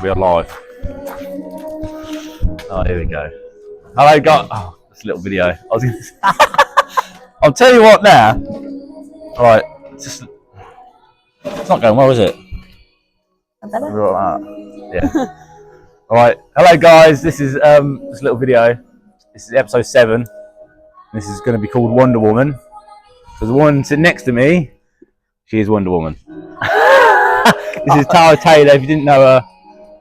We are live. Oh, here we go. Hello, guys. Oh, that's a little video. I was gonna say. I'll tell you what now. All right, it's not going well, is it? Yeah. All right. Hello, guys. This is this little video. This is episode 7. This is going to be called Wonder Woman. Because the woman sitting next to me, she is Wonder Woman. This is Tara Taylor. If you didn't know her,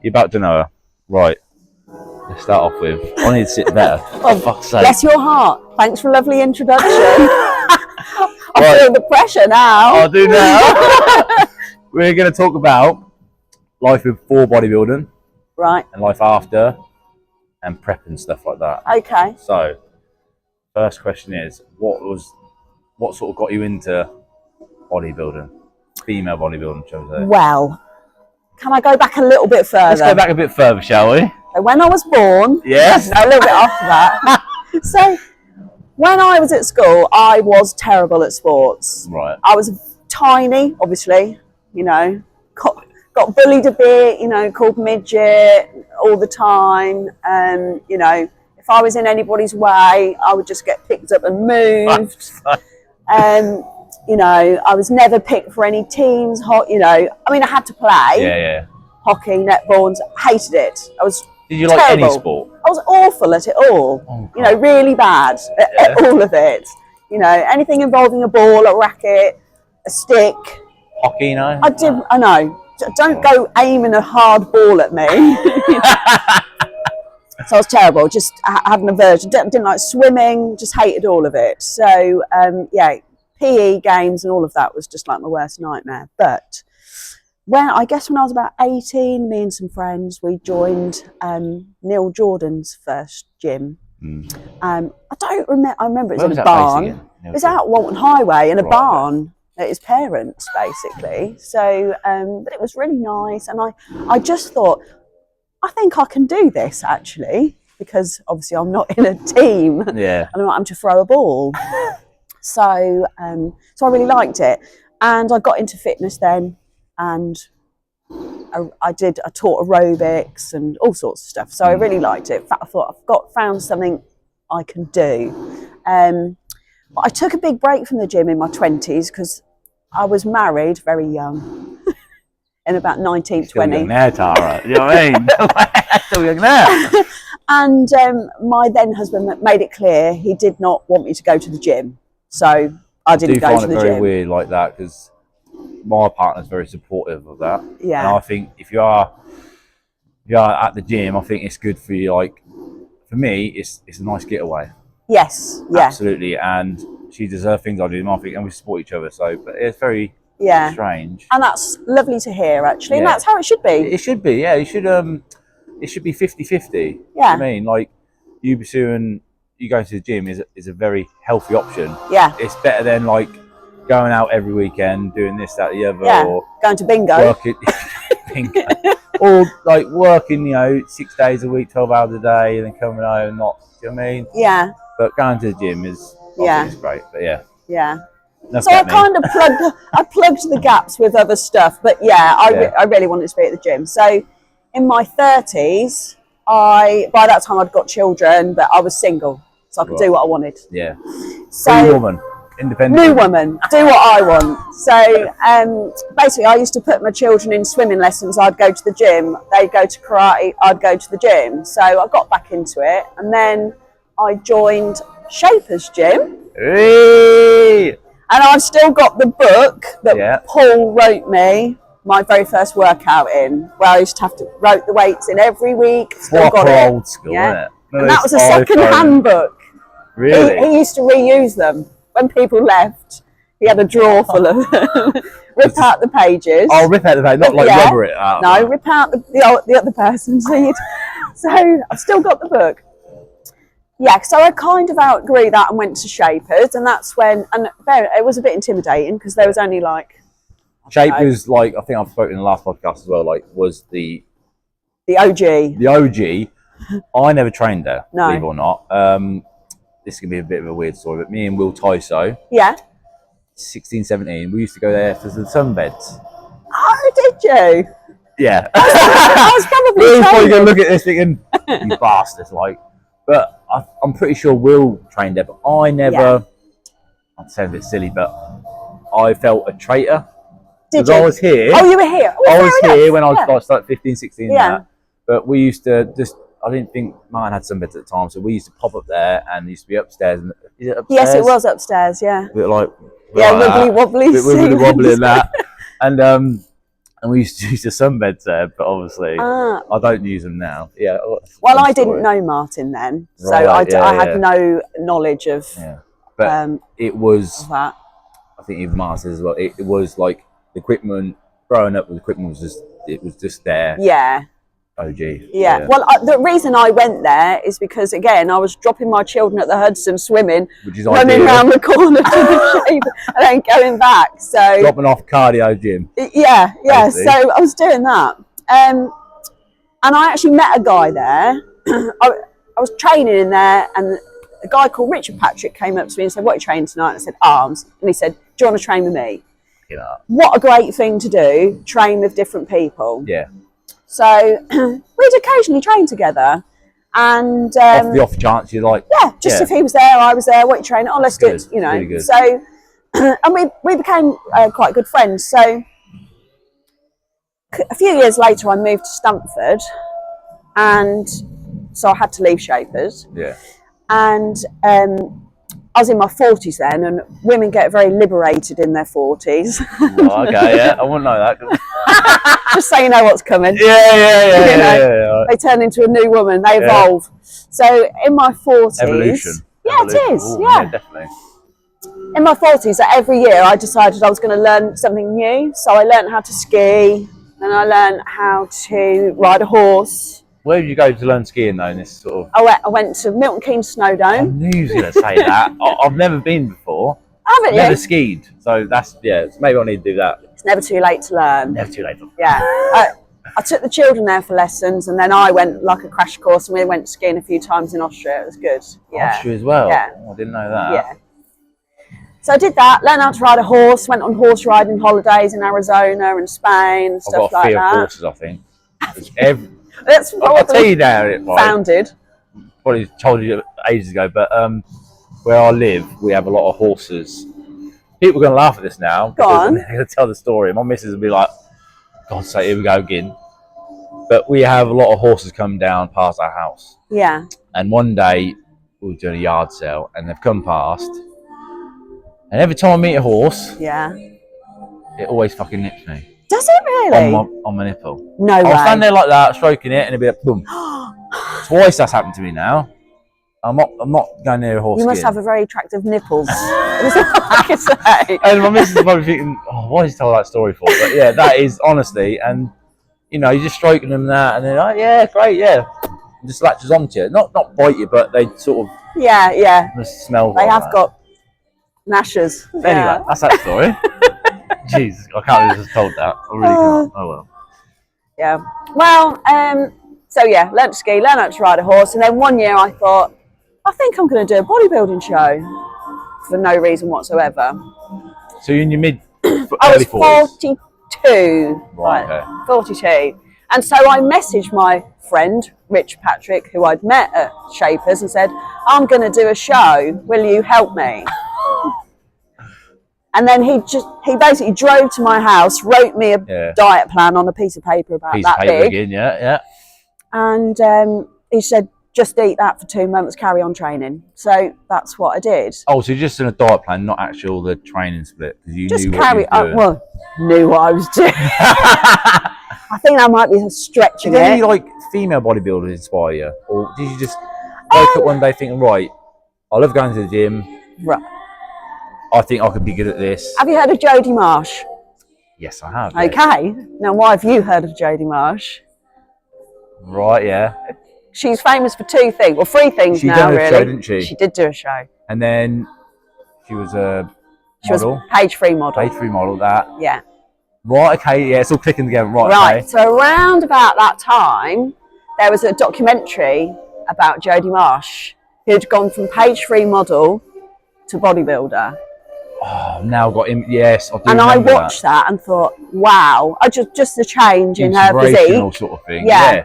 you're about to know her. Right. Let's start off with. I need to sit better. Oh, fuck's sake. Bless your heart. Thanks for a lovely introduction. I feel the pressure now. I do now. We're going to talk about life before bodybuilding. Right. And life after. And prep and stuff like that. Okay. So, first question is, what sort of got you into bodybuilding? Female bodybuilding, shall we say? Well, can I go back a little bit further? Let's go back a bit further, shall we? So when I was born, yes, no, a little bit after that. So when I was at school, I was terrible at sports. Right. I was tiny, obviously, you know, got bullied a bit, you know, called midget all the time. You know, if I was in anybody's way, I would just get picked up and moved. You know, I was never picked for any teams. You know, I mean, I had to play. Yeah. Hockey, netball, and hated it. I was. Did you terrible. like any sport? I was awful at it all. Oh, you know, really bad at all of it. You know, anything involving a ball, a racket, a stick. Hockey, no? I know. Don't go aiming a hard ball at me. So I was terrible. Just had an aversion. Didn't like swimming. Just hated all of it. So yeah, PE games and all of that was just like my worst nightmare. But when I was about 18, me and some friends, we joined Neil Jordan's first gym. I don't remember. I remember it was in a barn. It was out Walton Highway in a barn at his parents, basically. So, but it was really nice, and I just thought, I think I can do this actually, because obviously I'm not in a team. Yeah. And I'm not having to throw a ball. So I really liked it, and I got into fitness then, and I taught aerobics and all sorts of stuff. So I really liked it. In fact, I thought I've found something I can do. But I took a big break from the gym in my 20s because I was married very young, in about 19, 20. Still young now, Tara. You know what I mean? Still young now. And my then husband made it clear he did not want me to go to the gym. So I didn't go to the gym. I do find it very weird like that, because my partner's very supportive of that. Yeah. And I think if you are at the gym, I think it's good for you. Like, for me, it's a nice getaway. Yes. Yeah. Absolutely. And she does her things, I do my thing, and we support each other. So, but it's very strange. And that's lovely to hear, actually. And that's how it should be. It should be, yeah. It should be 50-50. Yeah. I mean, like, you going to the gym is a very healthy option. Yeah. It's better than like going out every weekend doing this, that, the other, or going to bingo. Bingo. Or like working, 6 days a week, 12 hours a day, and then coming home and not. Do you know what I mean? Yeah. But going to the gym is great. But yeah. So I kind of plugged the gaps with other stuff, but I really wanted to be at the gym. So in my 30s, by that time I'd got children, but I was single, so I could do what I wanted. Yeah. So new woman, independent. New woman, do what I want. So basically, I used to put my children in swimming lessons. I'd go to the gym. They'd go to karate. I'd go to the gym. So I got back into it, and then I joined Shaper's Gym. Hey! And I've still got the book that Paul wrote me my very first workout in, where I used to have to write the weights in every week. Still got it. Old school, isn't it? And that was a second-hand book. Really? He used to reuse them when people left. He had a drawer full of them. Rip out the pages. Oh, rip out the page, not like rubber it out. No, rip out the other person. So I've still got the book. Yeah, so I kind of outgrew that and went to Shapers, and that's when, and it was a bit intimidating because there was only like... Shapers, like, I think I've spoken in the last podcast as well, like, was the OG. The OG. I never trained there, no. Believe it or not. This is going to be a bit of a weird story, but me and Will Tyso, 16, 17, we used to go there for the sunbeds. Oh, did you? Yeah. I was Will's probably going to look at this thinking, you bastards, like. But I'm pretty sure Will trained there, but I never, I'd say a bit silly, but I felt a traitor. Did you? I was here. Oh, you were here. Oh, I was here when I yeah. was like 15, 16 and that. But we used to just, I didn't think mine had sunbeds at the time, so we used to pop up there and used to be upstairs. And, is it upstairs? Yes, it was upstairs, yeah. A bit like, wibbly wobbly. Wibbly wobbly and that. And we used to use the sunbeds there, but obviously I don't use them now. Yeah. Well, I didn't know Martin then, so right, I had no knowledge of. Yeah. But it was. That. I think even Martin says as well. It was like the equipment. Growing up with equipment was just there. Yeah. OG. Yeah. Well, the reason I went there is because, again, I was dropping my children at the Hudson swimming, which is running around the corner to the shape and then going back. So dropping off cardio gym. Yeah. Basically. So I was doing that, and I actually met a guy there. I was training in there, and a guy called Richard Patrick came up to me and said, "What are you training tonight?" And I said, "Arms." And he said, "Do you want to train with me?" What a great thing to do! Train with different people. Yeah. So we'd occasionally train together, and off the off chance you like. Yeah, just if he was there, I was there. What you training? Oh, let's do it. You know. Really good. So, and we became quite good friends. So a few years later, I moved to Stamford, and so I had to leave Shapers. Yeah. And I was in my 40s then, and women get very liberated in their 40s. Oh, okay, yeah, I wouldn't know that. Just so you know what's coming. Yeah. They turn into a new woman, they evolve. So in my 40s... Evolution. Yeah, it is, Ooh, yeah. Definitely. In my 40s, every year I decided I was going to learn something new. So I learned how to ski, and I learned how to ride a horse. Where did you go to learn skiing though, in this sort of... I went to Milton Keynes Snowdome. I knew you were going to say that. I've never been before. Haven't you? Never skied. So that's, maybe I need to do that. It's never too late to learn. Never too late. Yeah. I took the children there for lessons, and then I went like a crash course, and we went skiing a few times in Austria. It was good. Yeah. Austria as well? Yeah. Oh, I didn't know that. Yeah. So I did that, learned how to ride a horse, went on horse riding holidays in Arizona and Spain and stuff like that. I've got a fear of horses, I think. That's I'll tell you there it right. Founded. Probably told you ages ago, but where I live, we have a lot of horses. People are going to laugh at this now. Go on. They're going to tell the story. My missus will be like, God's sake, here we go again. But we have a lot of horses come down past our house. Yeah. And one day, we were doing a yard sale, and they've come past. And every time I meet a horse, it always fucking nips me. Does it really? On my nipple. No way. I'll stand there like that, stroking it, and it'll be like, boom. Twice that's happened to me now. I'm not going near a horse. You must have a very attractive nipples. That's all I can say. And my missus is probably thinking, oh, what did you tell that story for? But yeah, that is honestly, and you know, you're just stroking them that, and they're like, yeah, great, yeah. And just latches onto you. Not bite you, but they sort of just smell. They have got gnashers. Anyway, that's that story. Jeez, I can't believe I just told that. I really can't. Oh well. Yeah. Well, so yeah, learned to ski, learned how to ride a horse, and then one year I thought, I think I'm going to do a bodybuilding show for no reason whatsoever. So you're in your I was 42. Right. Okay. 42. And so I messaged my friend, Rich Patrick, who I'd met at Shapers, and said, I'm going to do a show. Will you help me? And then he basically drove to my house, wrote me a diet plan on a piece of paper about that big. Again, yeah. And he said, just eat that for 2 months, carry on training. So that's what I did. Oh, so you're just in a diet plan, not actually the training split, because you just knew what you were doing. Well, knew what I was doing. I think that might be stretching it. Did any like female bodybuilders inspire you, or did you just wake up one day thinking, right, I love going to the gym. Right. I think I could be good at this. Have you heard of Jodie Marsh? Yes, I have. Okay. Yeah. Now, why have you heard of Jodie Marsh? Right, yeah. She's famous for 2 things, well, 3 things she now, did really. A show, didn't she? She did do a show. And then she was a model. Was page 3 model. Page 3 model, that. Yeah. Right, okay, yeah, it's all clicking together. Right, okay. So around about that time, there was a documentary about Jodie Marsh, who'd gone from page 3 model to bodybuilder. Oh, now I've got him. Yes, I do. And I watched that and thought, wow, just the change in her physique. Sort of thing. Yeah.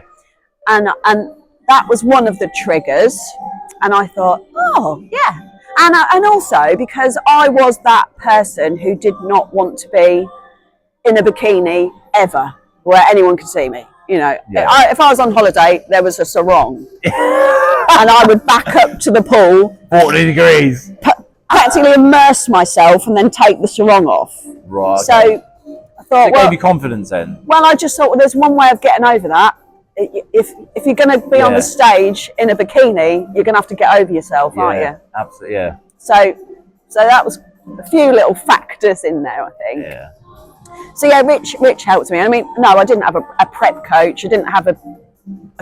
and that was one of the triggers. And I thought, oh yeah, and also because I was that person who did not want to be in a bikini ever, where anyone could see me. You know, if I was on holiday, there was a sarong, and I would back up to the pool, 40 degrees, practically immerse myself, and then take the sarong off. Right. So I thought, it gave you confidence then. Well, I just thought, well, there's one way of getting over that. If you're going to be on the stage in a bikini, you're going to have to get over yourself, aren't you? Absolutely, yeah. So that was a few little factors in there, I think. Yeah. So yeah, Rich helped me. I mean, no, I didn't have a prep coach. I didn't have a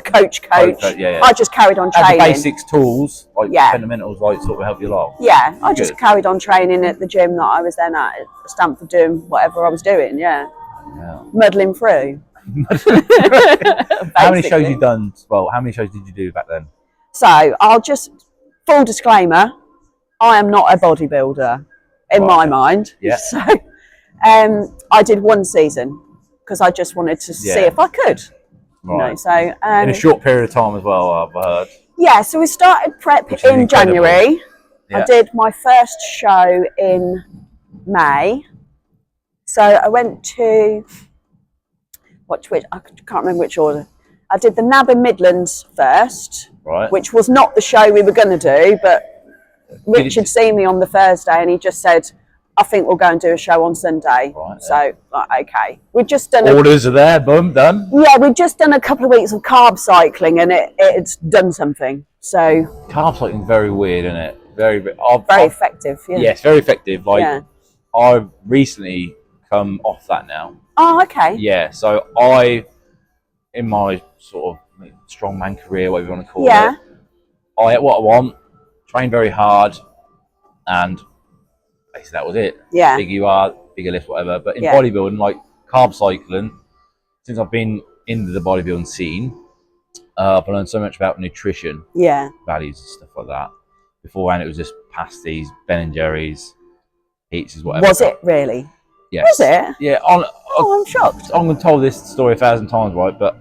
coach. I just carried on training. The basics, tools, like fundamentals, like sort of help you along. Yeah, I just carried on training at the gym that I was then at Stamford, doing whatever I was doing. Yeah. Muddling through. How many shows you done? Well, how many shows did you do back then? So I'll just, full disclaimer, I am not a bodybuilder in my mind. Yeah. So I did one season because I just wanted to see if I could. Right. You know, so in a short period of time as well, I've heard. Yeah, so we started prep in January. Yeah. I did my first show in May. So I went to which I can't remember which order. I did the Nabber Midlands first, right, which was not the show we were going to do, but Rich had seen me on the Thursday and he just said, I think we'll go and do a show on Sunday. Right, so, okay. We'd just done... Orders are there, boom, done. Yeah, we'd just done a couple of weeks of carb cycling and it's done something, so... Carb cycling is very weird, isn't it? Very effective, yeah. Yes, very effective. Like, I've recently come off that now. Oh, okay. Yeah, so in my sort of strongman career, whatever you want to call it, I ate what I want, trained very hard, and basically that was it. Yeah. Bigger you are, bigger lift, whatever. But in bodybuilding, like carb cycling, since I've been into the bodybuilding scene, I've learned so much about nutrition, values and stuff like that. Beforehand, it was just pasties, Ben and Jerry's, pizzas, whatever. Was it really? Yes. Was it? Yeah. I'm shocked. I'm going to tell this story 1,000 times, right? But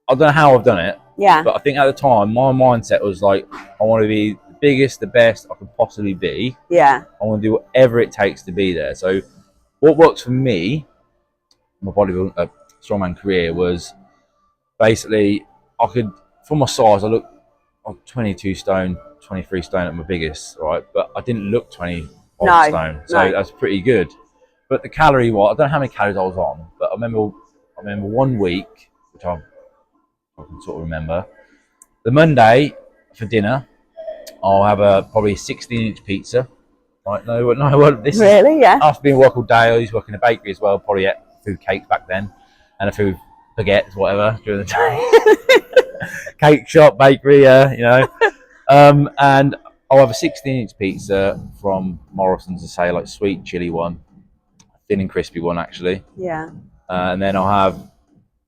I don't know how I've done it. Yeah. But I think at the time, my mindset was like, I want to be the biggest, the best I could possibly be. Yeah. I want to do whatever it takes to be there. So what works for me, my bodybuilding, strongman career, was basically I could, for my size, I'm 22 stone, 23 stone at my biggest, right? But I didn't look 25 stone. So that's pretty good. But the calorie, I don't know how many calories I was on, but I remember 1 week, which I can sort of remember. The Monday for dinner, I'll have a probably 16-inch pizza. Right? No, this really, is, after being work all day, I used to work in a bakery as well. Probably ate food cakes back then, and a few baguettes, whatever, during the day. Cake shop, bakery, you know. And I'll have a 16-inch pizza from Morrison's, to say, like sweet chili one. Thin and crispy one, actually. Yeah. And then I'll have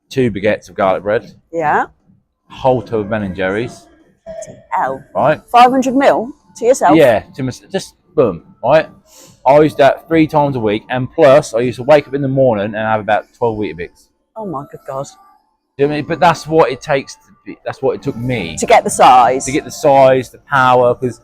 2 baguettes of garlic bread. Yeah. A whole tub of Ben and Jerry's. Right. 500 ml to yourself. Yeah, to myself, just boom. Right. I used that 3 times a week, and plus I used to wake up in the morning and have about 12 Weetabix. Oh my good God. You know what I mean? But that's what it takes. That's what it took me to get the size. To get the size, the power, because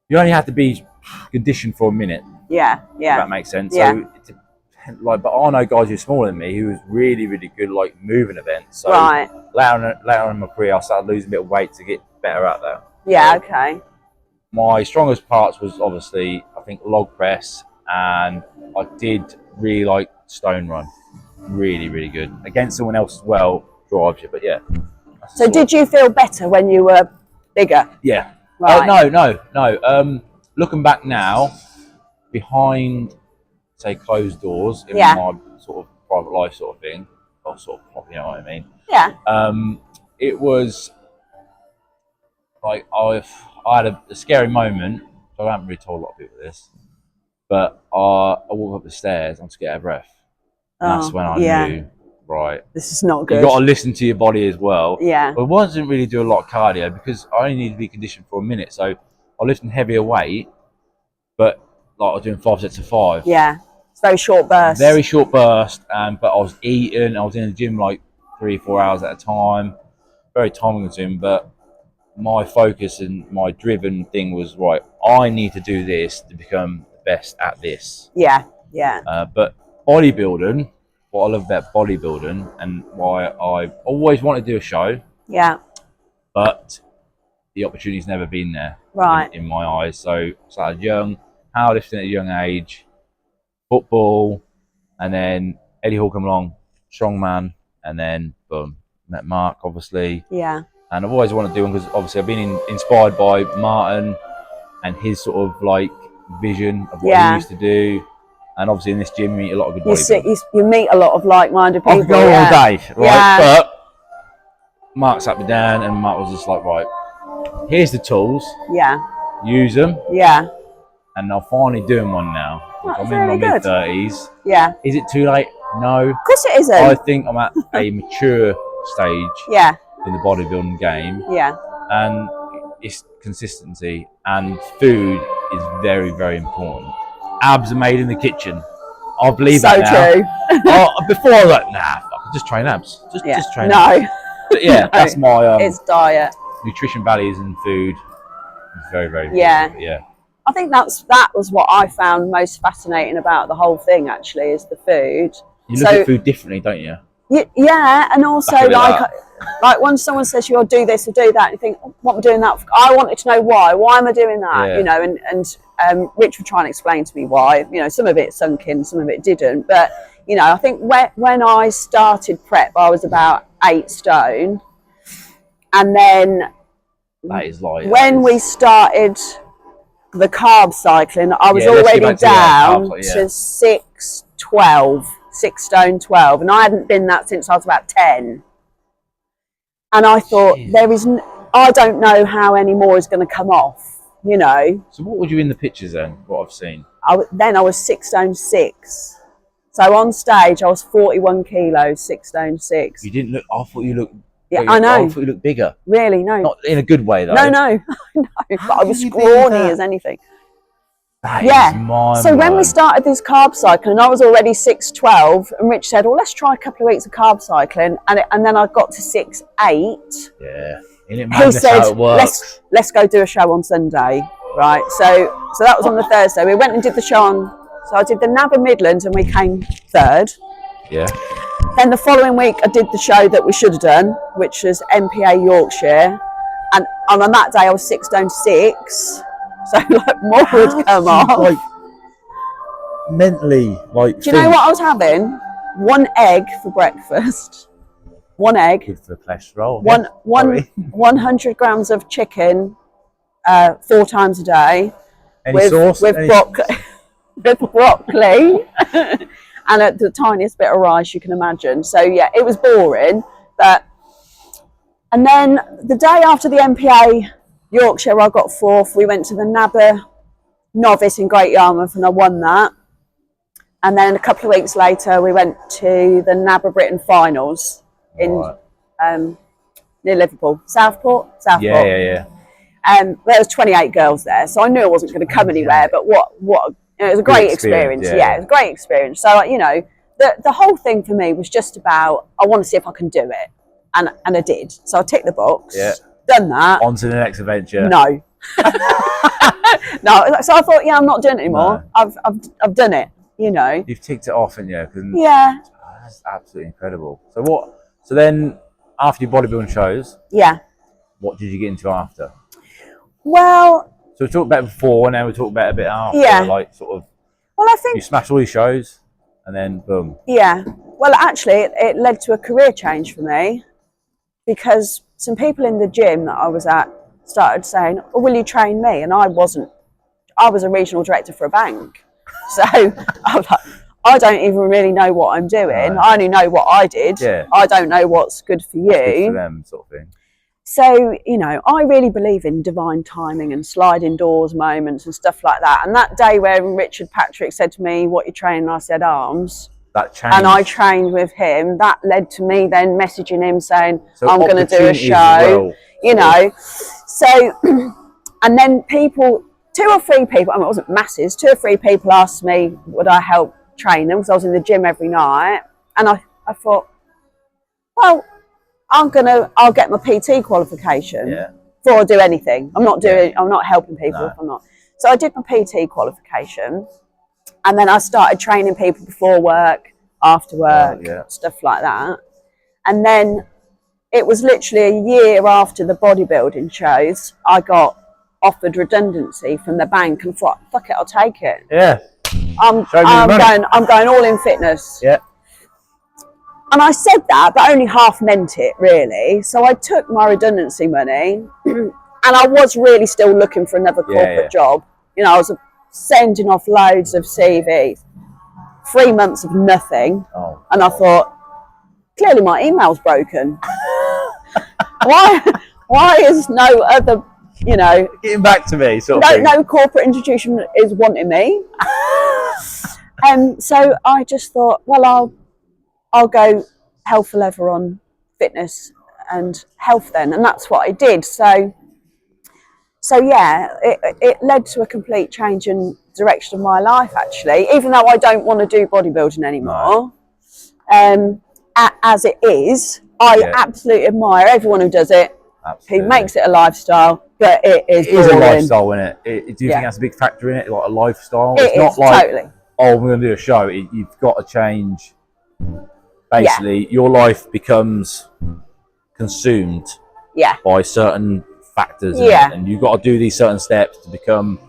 you only have to be conditioned for a minute. Yeah, yeah. If that makes sense. Yeah. So, but I know guys who are smaller than me who was really, really good, like moving events. So later in my career, I started losing a bit of weight to get better at that. Yeah, okay. My strongest parts was obviously, I think, log press, and I did really like stone run. Really, really good. Against someone else as well, drives you, but yeah. So did you feel better when you were bigger? Yeah. Right. No. Looking back now, behind, say, closed doors in my sort of private life sort of thing, or sort of, you know what I mean? Yeah. It was like I had a scary moment. So I haven't really told a lot of people this, but I walked up the stairs and to get out of breath. And that's when I knew, right, this is not good. You've got to listen to your body as well. Yeah. But I wasn't really doing a lot of cardio because I only need to be conditioned for a minute. So I was lifting heavier weight, but like I was doing 5 sets of 5. Yeah. It's very short burst. Very short burst, but I was eating. I was in the gym like 3-4 hours at a time, very time consuming. But my focus and my driven thing was, right, I need to do this to become the best at this. Yeah. But bodybuilding, what I love about bodybuilding and why I always wanted to do a show, but the opportunity's never been there, right, in my eyes. So I started young, powerlifting at a young age, football, and then Eddie Hall come along, strongman, and then boom, met Mark, obviously. Yeah. And I've always wanted to do one because obviously I've been inspired by Martin and his sort of like vision of what he used to do. And obviously in this gym, you meet a lot of good bodybuilders. You meet a lot of like-minded people. I could go all day, right? But Mark sat me down and Mark was just like, right, here's the tools. Yeah. Use them. Yeah. And I'm finally doing one now. I'm in my mid-30s. Yeah. Is it too late? No. Of course it isn't. I think I'm at a mature stage in the bodybuilding game. Yeah. And it's consistency, and food is very, very important. Abs are made in the kitchen. I believe that now. True. Before I was like, nah, just train abs. Just train abs. But yeah, No. that's my it's diet. nutrition values and food is very, very important. Yeah. I think that was what I found most fascinating about the whole thing, actually, is the food. You look at food differently, don't you? Yeah, and also like when someone says you'll do this or do that, and you think, oh, what am I doing that for? I wanted to know why. Why am I doing that? You know, and Rich would try and explain to me why. You know, some of it sunk in, some of it didn't. But you know, I think when I started prep, I was about 8 stone, and then that is like when we started the carb cycling, I was already down to 6 stone 12, and I hadn't been that since I was about 10. And I thought, I don't know how any more is going to come off, you know. So what would you in the pictures then, what I've seen? Then I was 6 stone 6. So on stage, I was 41 kilos, 6 stone 6. You didn't look, I thought you looked, I know. I thought you looked bigger. Really, no. Not in a good way though. No. But I was scrawny as anything. That is mind-blowing. So when we started this carb cycle, and I was already 6'12", and Rich said, well, let's try a couple of weeks of carb cycling, and then I got to 6'8". Yeah. He said, let's go do a show on Sunday, right? So that was on the Thursday. We went and did the show so I did the NABBA Midlands, and we came 3rd. Yeah. Then the following week, I did the show that we should have done, which was MPA Yorkshire, and on that day I was 6 stone 6. So like more would come off. Like mentally, like. Do you know what I was having? 1 egg for breakfast. 1 egg. Good for cholesterol. 100 grams of chicken, 4 times a day. Any sauce? With broccoli, and the tiniest bit of rice you can imagine. So yeah, it was boring. And then the day after the MPA Yorkshire, I got 4th. We went to the NABBA Novice in Great Yarmouth, and I won that. And then a couple of weeks later, we went to the NABBA Britain Finals in near Liverpool, Southport. Yeah. There was 28 girls there, so I knew I wasn't going to come anywhere. But it was a great experience. Yeah, it was a great experience. So you know, the whole thing for me was just about, I want to see if I can do it, and I did. So I ticked the box. Yeah. Done that. On to the next adventure. No. No. So I thought, I'm not doing it anymore. No. I've done it. You know. You've ticked it off, haven't you? Yeah. That's absolutely incredible. So then, after your bodybuilding shows. Yeah. What did you get into after? Well. So we talked about it before, and then we talked about it a bit after. Yeah. Like sort of. Well, I think you smashed all your shows, and then boom. Yeah. Well, actually, it led to a career change for me, because some people in the gym that I was at started saying, oh, will you train me? And I wasn't. I was a regional director for a bank. So I was like, I don't even really know what I'm doing. I only know what I did. Yeah. I don't know what's good for you. Good for them, sort of thing. So, you know, I really believe in divine timing and sliding doors moments and stuff like that. And that day where Richard Patrick said to me, what you training? I said, arms. That changed. And I trained with him. That led to me then messaging him saying, I'm going to do a show, well, you know. So, and then 2 or 3 people, I mean, it wasn't masses, 2 or 3 people asked me, would I help train them? Because I was in the gym every night. And I thought, well, I'll get my PT qualification Yeah. before I do anything. I'm not helping people if I'm not. So I did my PT qualification, and then I started training people before work, after work, stuff like that. And then it was literally a year after the bodybuilding shows, I offered redundancy from the bank and thought, fuck it, I'll take it. Yeah. I'm going all in fitness. Yeah. And I said that, but only half meant it, really. So I took my redundancy money, and I was really still looking for another corporate job. You know, I was sending off loads of CVs. 3 months of nothing. Oh, and I thought, clearly my email's broken. Why is no other, you know, getting back to me, sort of thing. No corporate institution is wanting me. And so I just thought, well, I'll go hell for leather on fitness and health then, and that's what I did. So yeah, it led to a complete change in direction of my life, actually, even though I don't want to do bodybuilding anymore. As it is, I absolutely admire everyone who does it, who makes it a lifestyle, but it is a lifestyle, isn't it? Do you think that's a big factor in it, like a lifestyle? It's not like, totally. Oh, we're going to do a show. You've got to change. Basically, your life becomes consumed by certain factors, and you've got to do these certain steps to become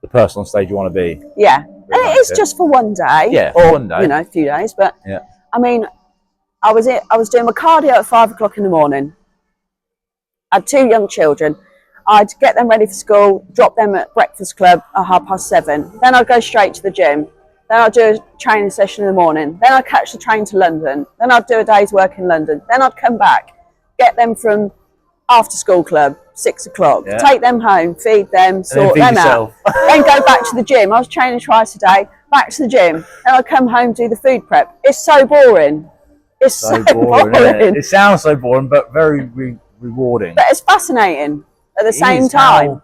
the person on stage you want to be. Yeah, and it is just for one day. Yeah, or, for one day. You know, a few days. But I mean, I was doing my cardio at 5 o'clock in the morning. I had 2 young children. I'd get them ready for school, drop them at breakfast club at 7:30. Then I'd go straight to the gym. Then I'd do a training session in the morning. Then I'd catch the train to London. Then I'd do a day's work in London. Then I'd come back, get them from after school club, 6 o'clock, take them home, feed them, sort them out. Then go back to the gym. I was training twice a day, back to the gym. Then I'd come home, do the food prep. It's so boring. It's so boring. It sounds so boring, but very rewarding. But it's fascinating at the same time.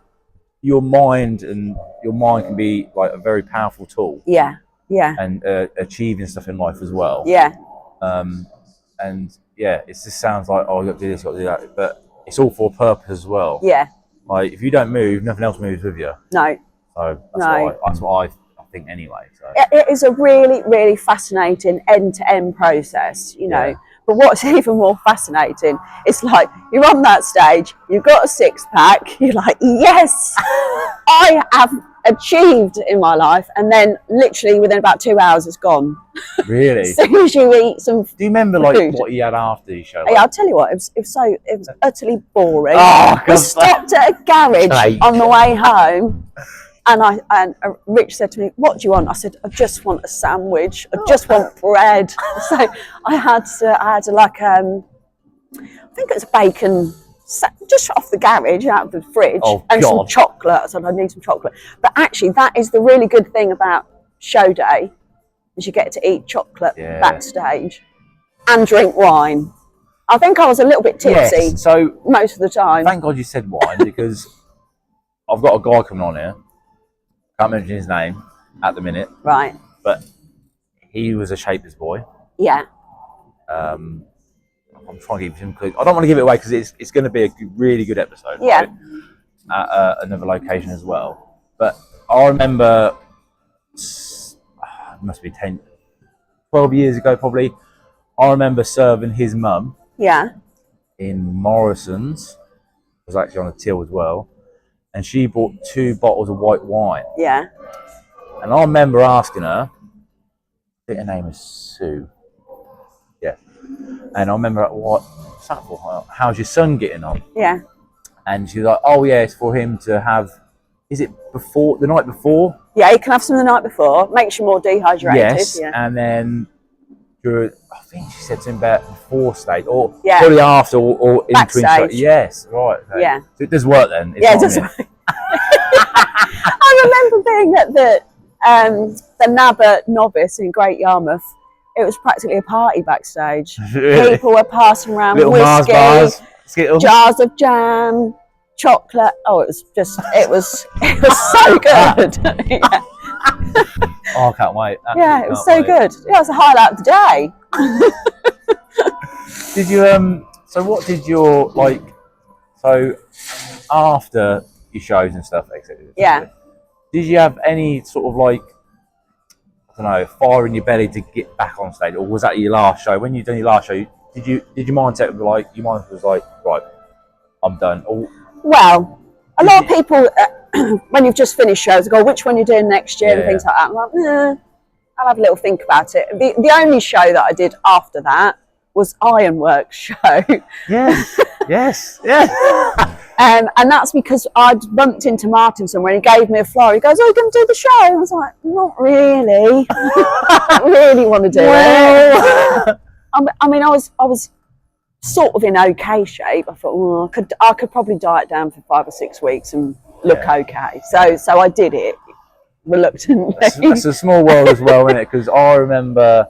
Your mind can be like a very powerful tool. Yeah. And achieving stuff in life as well. Yeah. And yeah, it just sounds like, oh, I've got to do this, got to do that, but it's all for a purpose as well. Yeah. Like if you don't move, nothing else moves with you. No. So that's what I think anyway. So. It is a really, really fascinating end-to-end process, you know. But what's even more fascinating, it's like you're on that stage, you've got a 6-pack, you're like, yes, I have achieved in my life, and then literally within about 2 hours it's gone. Really? As soon as you eat some Do you remember like what you had after you showed? Yeah, I'll tell you what, it was utterly boring. Oh, we stopped at a garage on the way home. And Rich said to me, "What do you want?" I said, "I just want a sandwich. I just want bread." So I had like I think it was bacon, just off the garage, out of the fridge, and some chocolate. I said, "I need some chocolate." But actually, that is the really good thing about show day, is you get to eat chocolate backstage and drink wine. I think I was a little bit tipsy most of the time. Thank God you said wine, because I've got a guy coming on here. Can't mention his name at the minute. Right. But he was a Shapers boy. Yeah. I'm trying to give him clues. I don't want to give it away because it's going to be a really good episode. Yeah. Right? At another location as well. But I remember, it must be 12 years ago probably, I remember serving his mum. Yeah. In Morrison's. I was actually on a till as well. And she bought 2 bottles of white wine. Yeah. And I remember asking her, I think her name is Sue. Yeah. And I remember, what's that for? How's your son getting on? Yeah. And she was like, oh yeah, it's for him to have, is it the night before? Yeah, you can have some the night before. Makes you more dehydrated. Yes. Yeah. And then, I think she said something about before stage, or probably after, or in between. Yes, right. Okay. Yeah. So it does work then. Yeah, it does work. I remember being at the NABA Novice in Great Yarmouth. It was practically a party backstage. Really? People were passing around little whiskey, Mars bars, jars of jam, chocolate. Oh, it was so good. Yeah. Oh, I can't wait. It was so good. Yeah, it was the highlight of the day. Did you So what did your So after your shows and stuff, etc. Yeah. Did you have any sort of I don't know, fire in your belly to get back on stage, or was that your last show? When you done your last show, did your mindset your mind was like, right, I'm done? Or Well, a lot of people when you've just finished shows go, which one you're doing next year and things like that. I'm like, I'll have a little think about it. The only show that I did after that was Ironworks show. Yes, yes, yes. And that's because I'd bumped into Martin somewhere and he gave me a flyer. He goes, "Oh, you're going to do the show?" And I was like, "Not really. I don't really want to do it." I mean, I was sort of in okay shape. I thought, well, I could probably diet down for 5 or 6 weeks and look okay. So I did it reluctantly. It's a small world as well, isn't it? Because I remember,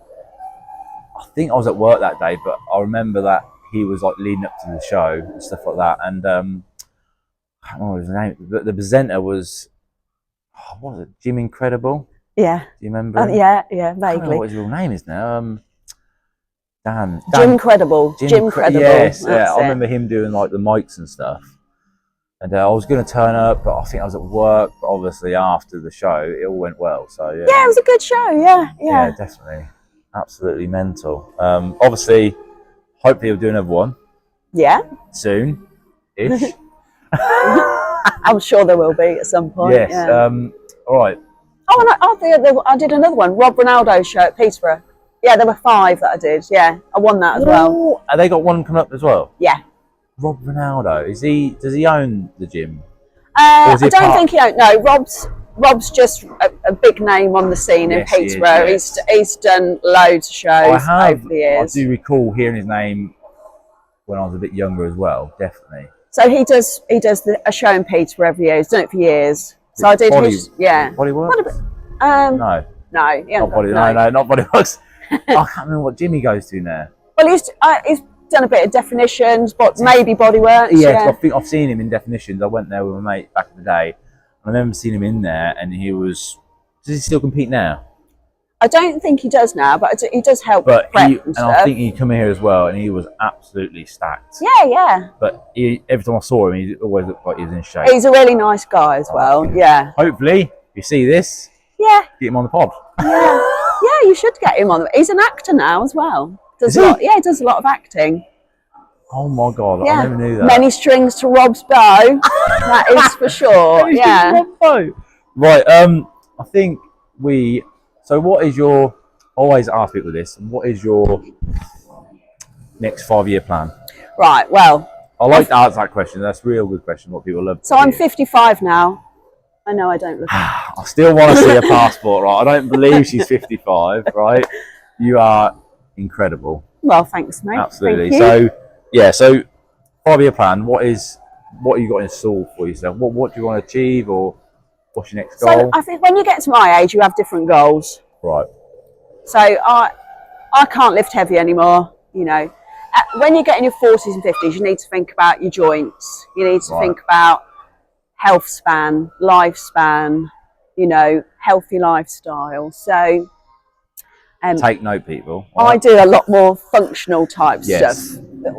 I think I was at work that day, but I remember that he was leading up to the show and stuff like that. And I don't know what his name, but the presenter was, what was it, Jim Incredible? Yeah. Do you remember? Yeah, I don't know vaguely. what his real name is now. Dan. Jim Credible. Jim Credible. Yes, yeah. I remember him doing the mics and stuff. And I was going to turn up, but I think I was at work. But obviously, after the show, it all went well. So yeah. Yeah, it was a good show. Yeah. Yeah, definitely. Absolutely mental. Obviously, hopefully, we'll do another one. Yeah. Soon-ish. I'm sure there will be at some point. Yes. Yeah. All right. Oh, and I did another one. Rob Ronaldo's show at Peterborough. Yeah, there were 5 that I did. Yeah, I won that as well. Have they got one coming up as well? Yeah. Rob Ronaldo, does he own the gym? I don't think he owns. No, Rob's just a big name on the scene in Peterborough. He's done loads of shows over the years. I do recall hearing his name when I was a bit younger as well. Definitely. So he does a show in Peterborough every year. He's done it for years. So I did Bodyworks? No. No, yeah, not Bodyworks. I can't remember what gym he goes to now. Well, he's done a bit of Definitions, but maybe Bodyworks. Yeah, I think I've seen him in Definitions. I went there with a mate back in the day. I remember seeing him in there, and does he still compete now? I don't think he does now, but he does help. But I think he'd come here as well, and he was absolutely stacked. Yeah. But every time I saw him, he always looked like he was in shape. He's a really nice guy as well. Okay. Yeah. Hopefully, if you see this, get him on the pod. Yeah. Yeah, you should get him on. He's an actor now as well. He does a lot of acting. Oh my God, I never knew that. Many strings to Rob's bow. That is for sure. Yeah. Right. I think So, what is your? I always ask people this. What is your next 5-year plan? Right. Well, I like to answer that question. That's a real good question. What people love. So I'm 55 now. I know I don't look. I still want to see a passport, right? I don't believe she's 55, right? You are incredible. Well, thanks, mate. Absolutely. Thank you. So 5-year plan. What you got in store for yourself? What do you want to achieve, or what's your next goal? So I think when you get to my age, you have different goals. Right. So I can't lift heavy anymore. You know, when you get in your 40s and 50s, you need to think about your joints. You need to think about health span, lifespan, healthy lifestyle. So take note, people. I do a lot more functional type stuff.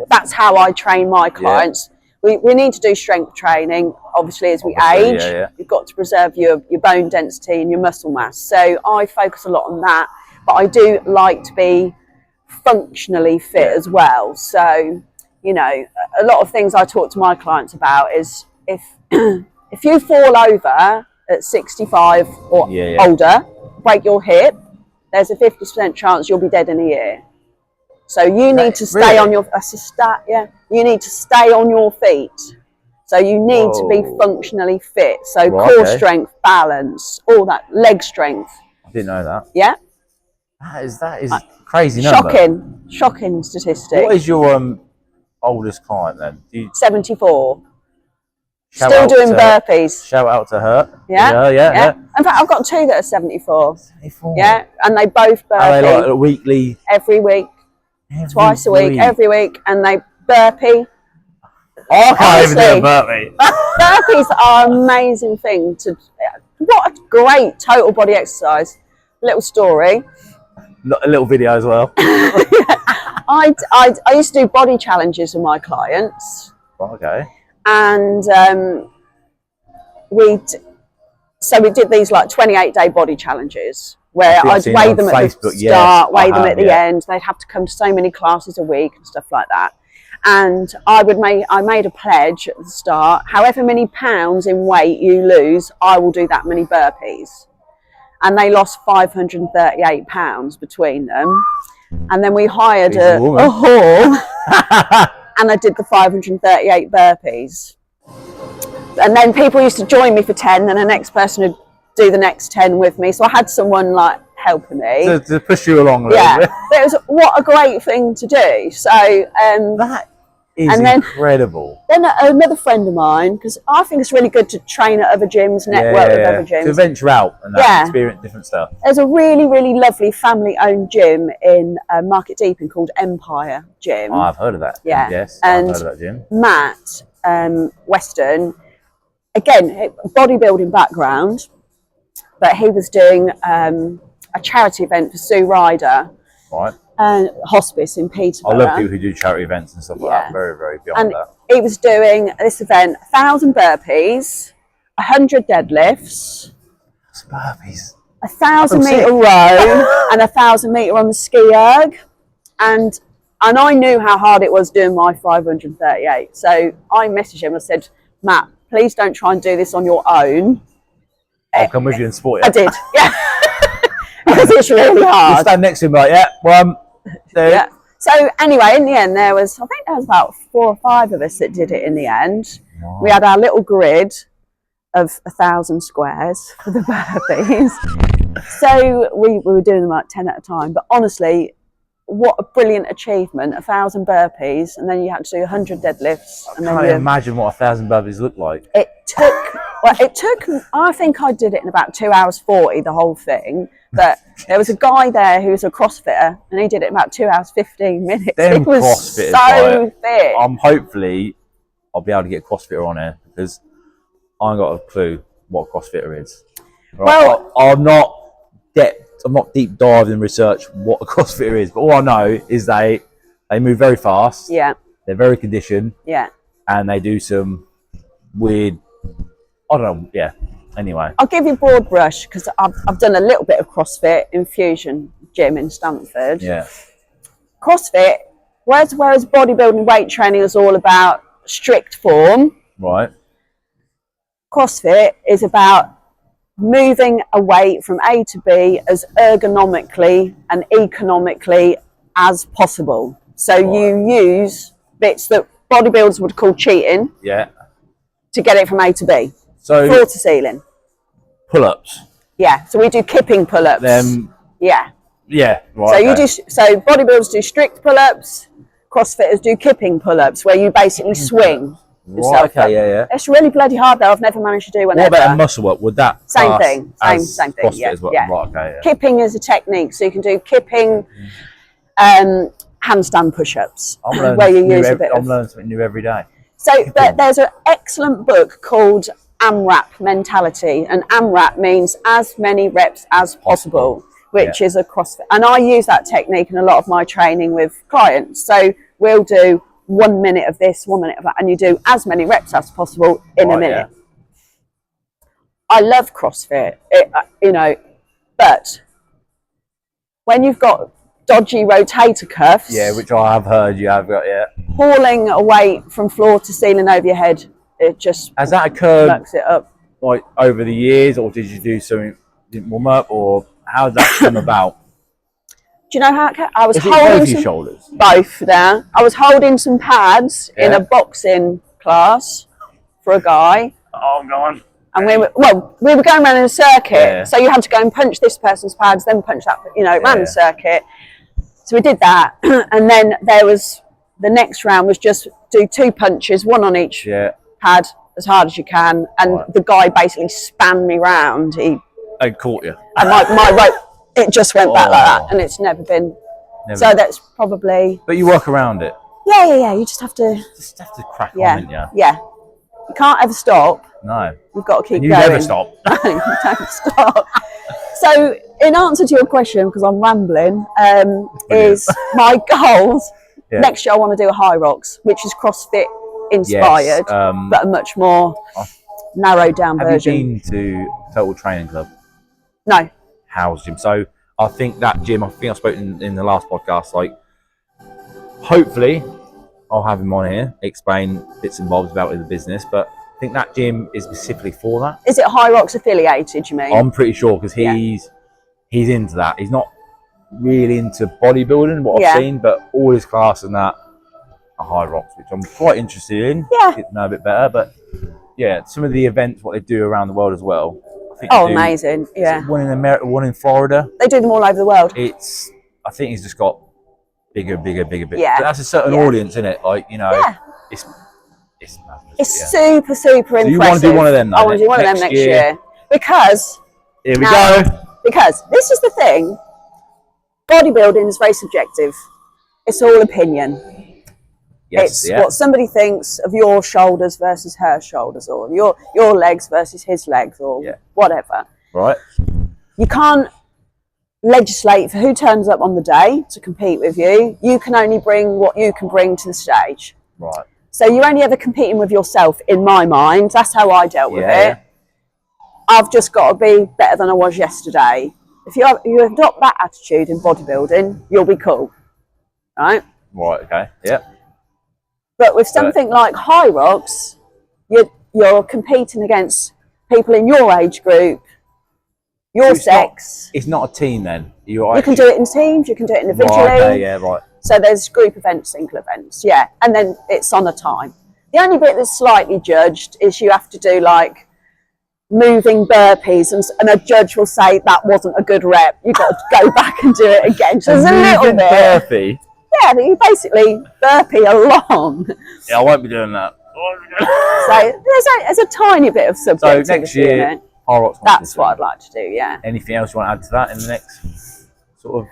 That's how I train my clients. We need to do strength training, obviously, as we age. You've got to preserve your bone density and your muscle mass. So I focus a lot on that, but I do like to be functionally fit as well. So, a lot of things I talk to my clients about is if you fall over at 65 or older, break your hip, there's a 50% chance you'll be dead in a year. So you need to stay on your you need to stay on your feet. So you need to be functionally fit. So core strength, balance, all that, leg strength. I didn't know that. Yeah. That is crazy number. Shocking statistic. What is your oldest client then? 74. Still doing burpees. Shout out to her. Yeah. In fact, I've got 2 that are 74. 74. Yeah, and they both burpee. Are they a weekly? Every week. Twice a week. Every week, and they burpee. I can't even do a burpee. Burpees are an amazing thing what a great total body exercise. Little story. A little video as well. I used to do body challenges with my clients. Okay. And we did these like 28-day body challenges where I'd weigh them at the start, weigh them at the end. They'd have to come to so many classes a week and stuff like that. And I made a pledge at the start, however many pounds in weight you lose, I will do that many burpees. And they lost 538 pounds between them. And then we hired a hall and I did the 538 burpees. And then people used to join me for 10, then the next person would do the next 10 with me. So I had someone like helping me. To push you along a little bit. But it was, what a great thing to do. So that is incredible. Then another friend of mine, because I think it's really good to train at other gyms, network with other gyms. To venture out and experience different stuff. There's a really, really lovely family-owned gym in Market Deeping called Empire Gym. Oh, I've heard of that. Yeah. Yes, and I've heard of that gym. Matt Weston, again, bodybuilding background, but he was doing a charity event for Sue Ryder. Right. Hospice in Peterborough. I love people who do charity events and stuff like that. Very, very beyond that. He was doing this event, 1,000 burpees, 100 deadlifts, burpees, 1,000 metre row, and 1,000 metre on the ski erg. And I knew how hard it was doing my 538. So I messaged him. I said, Matt, please don't try and do this on your own. I'll come with you and support you. I did, yeah. Because it's really hard. You stand next to him like, yeah, 1, 2. Yeah. So anyway, in the end, I think there was about 4 or 5 of us that did it in the end. Wow. We had our little grid of 1,000 squares for the burpees. So we were doing them like 10 at a time. But honestly, what a brilliant achievement, 1,000 burpees, and then you had to do 100 deadlifts. I can't imagine what 1,000 burpees look like. It took, I think I did it in about 2 hours 40, the whole thing. But there was a guy there who was a CrossFitter, and he did it in about 2 hours 15 minutes. Them it was CrossFitters, so fit. Hopefully, I'll be able to get a CrossFitter on here because I ain't got a clue what a CrossFitter is. Right? Well, I'm not deep dived in research what a CrossFitter is, but all I know is they move very fast. Yeah. They're very conditioned. Yeah. And they do some weird, I don't know, yeah. Anyway, I'll give you a broad brush because I've done a little bit of CrossFit in Fusion Gym in Stamford. Yeah. CrossFit, whereas bodybuilding weight training is all about strict form. Right. CrossFit is about moving a weight from A to B as ergonomically and economically as possible. So you use bits that bodybuilders would call cheating. Yeah. To get it from A to B. So floor to ceiling. Pull-ups. Yeah. So we do kipping pull-ups. Yeah. Yeah. Right. So bodybuilders do strict pull-ups. CrossFitters do kipping pull-ups, where you basically swing. Right. Okay. Yeah. It's really bloody hard though. I've never managed to do one. What about muscle work? Would that same thing? Same thing. Yeah. Well? Yeah. Right, okay, yeah. Kipping is a technique, so you can do kipping, handstand push-ups, where you use a bit. I'm learning something new every day. So there's an excellent book called AMRAP Mentality, and AMRAP means as many reps as possible, which is a CrossFit. And I use that technique in a lot of my training with clients. So we'll do 1 minute of this, 1 minute of that, and you do as many reps as possible in a minute. Yeah. I love CrossFit, but when you've got dodgy rotator cuffs, which I have heard you have got, hauling a weight from floor to ceiling over your head, it just has that occurred? Mucks it up. Like over the years, or did you do something, didn't warm up, or how did that come about? Do you know how I was holding both your shoulders? Both there. I was holding some pads in a boxing class for a guy. Oh, go on. And we were going around in a circuit, so you had to go and punch this person's pads, then punch that, around the circuit. So we did that, and then there was the next round was just do 2 punches, 1 on each pad, as hard as you can, and the guy basically spanned me round. He caught you, and my rope. It just went back like that, and it's never been. So that's probably. But you work around it. Yeah. You just have to crack on, don't you? Yeah. You can't ever stop. No. You've got to keep going. You never stop. No, you don't stop. So, in answer to your question, because I'm rambling, is my goals Yeah. Next year I want to do a High Rocks, which is CrossFit inspired, but a much more narrowed down version. Have you been to Total Training Club? No. House gym. So I think that gym, I think I spoke in the last podcast, like hopefully I'll have him on here, explain bits and bobs about the business, but I think that gym is specifically for that. Is it High Rocks affiliated, you mean? I'm pretty sure, because he's into that. He's not really into bodybuilding, what I've seen, but all his class and that are High Rocks, which I'm quite interested in. Yeah. Get to know a bit better, but yeah, some of the events, what they do around the world as well. I think amazing! Yeah. One in America, one in Florida. They do them all over the world. I think he's just got bigger. Yeah. But that's a certain audience, isn't it? Like, you know, it's super impressive. So you want to do one of them? Though, I want to do one of them next year because here we go. Because this is the thing. Bodybuilding is very subjective. It's all opinion. Yes, it's what somebody thinks of your shoulders versus her shoulders, or your legs versus his legs, or whatever. Right. You can't legislate for who turns up on the day to compete with you. You can only bring what you can bring to the stage. Right. So you're only ever competing with yourself, in my mind. That's how I dealt with it. I've just got to be better than I was yesterday. If you adopt that attitude in bodybuilding, you'll be cool, right? Right. Okay. Yeah. But with something like High Rocks, you're competing against people in your age group, your sex. It's not a team then. You can do it in teams. You can do it individually. Right, okay, yeah, right. So there's group events, single events, and then it's on a time. The only bit that's slightly judged is you have to do like moving burpees, and a judge will say that wasn't a good rep. You've got to go back and do it again. So there's a little bit. Burpee. Yeah, you basically burpee along. Yeah, I won't be doing that. So there's a tiny bit of subjectivity. So next year, in it. High Rocks. That's what I'd like to do. Yeah. Anything else you want to add to that in the next sort of?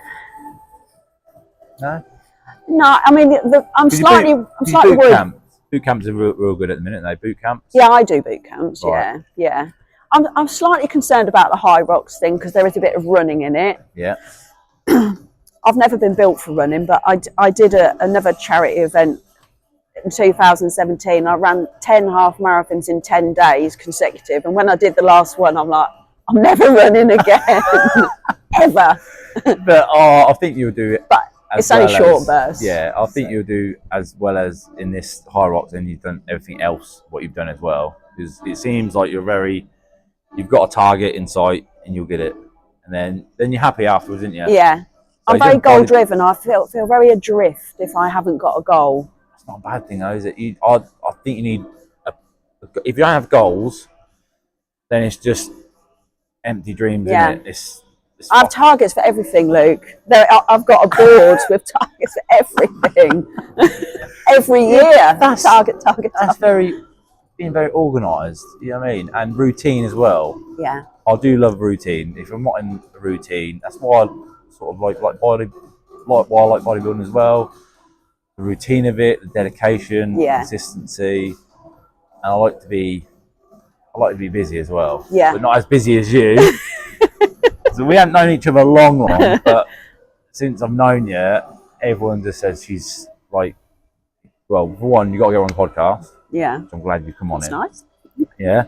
No. No, I mean I'm slightly worried. Boot camps are real good at the minute. Boot camps. Yeah, I do boot camps. Right. Yeah. I'm slightly concerned about the High Rocks thing because there is a bit of running in it. Yeah. I've never been built for running, but I did another charity event in 2017. I ran 10 half marathons in 10 days consecutive, and when I did the last one, I'm like, I'm never running again, ever. But I think you'll do it. But it's only short bursts. Yeah, I think you'll do as well as in this High Rocks, and you've done everything else what you've done as well. Because it seems like you've got a target in sight, and you'll get it, and then you're happy afterwards, aren't you? Yeah. I'm very goal driven. I feel very adrift if I haven't got a goal. It's not a bad thing though, is it? I think you need if you don't have goals, then it's just empty dreams, isn't it? It's I have targets for everything, Luke. I've got a board with targets for everything. Every year, target. That's being very organised. You know what I mean? And routine as well. Yeah. I do love routine. If I'm not in a routine, that's why I sort of like why I like bodybuilding as well. The routine of it, the dedication, consistency, and I like to be busy as well. Yeah. But not as busy as you. So we haven't known each other long, but since I've known you, everyone just says she's like, well, for one, you got to go on the podcast. Yeah. So I'm glad you come on it. That's nice. Yeah.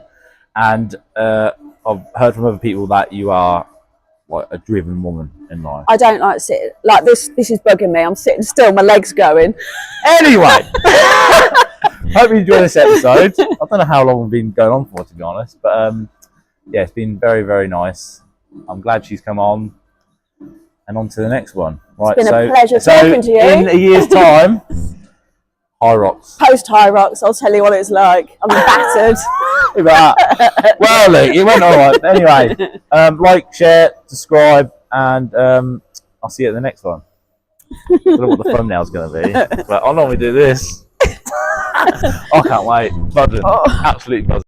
And I've heard from other people that you are like a driven woman in life. I don't like to sit like this. This is bugging me. I'm sitting still, my legs going. Anyway, hope you enjoy this episode. I don't know how long we've been going on for, to be honest, but yeah, it's been very, very nice. I'm glad she's come on, and on to the next one. Right, it's been a pleasure talking to you. In a year's time, High Rocks. Post High Rocks, I'll tell you what it's like. I'm battered. Well, look, it went all right. Anyway, like, share, subscribe, and I'll see you at the next one. I don't know what the thumbnail's going to be, but I'll normally do this. I can't wait. Buzzing. Absolutely buzzing.